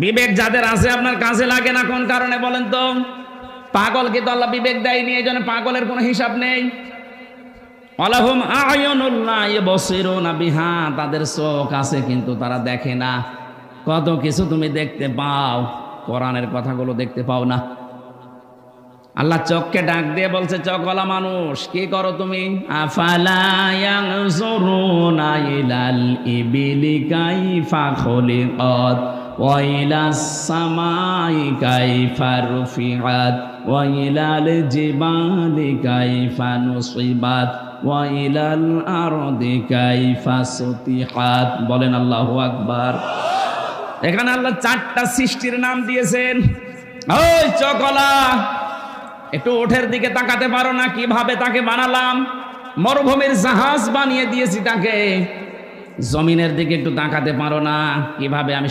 বিবেক যাদের আছে আপনার কাজে লাগে না কোন কারণে বলেন তো? পাগলকে তো আল্লাহ বিবেক দেয়নি, এই জন্য পাগলের কোনো হিসাব নেই। আলাহুম আয়ুনুন লা ইবসিরুনা বিহা, তাদের চোখ আছে কিন্তু তারা দেখে না। কত কিছু তুমি দেখতে পাও, কোরআনের কথাগুলো দেখতে পাও না। আল্লাহ চোখকে ডাক দিয়ে বলছে, চোখওয়ালা মানুষ কি করো তুমি? আফালা ইয়ানজুরুনা ইলাল ইবিলি কাইফা খুলিকাত ওয়া ইলাস সামাই কাইফা রুফিআত ওয়া ইলাল জিবালি কাইফা নুসিবাত ওয়া ইলাল আরদি কাইফা সুতিহাত। বলেন আল্লাহু আকবার। এখানে আল্লাহ 4টা সৃষ্টির নাম দিয়েছেন। ওই চোখওয়ালা, একটু ওঠের দিকে তাকাতে পারো না? কিভাবে তাকে বানালাম, মরুভূমির জাহাজ বানিয়ে দিয়েছি তাকে। জমিনের দিকে একটু তাকাতে পারো না? কিভাবে আমি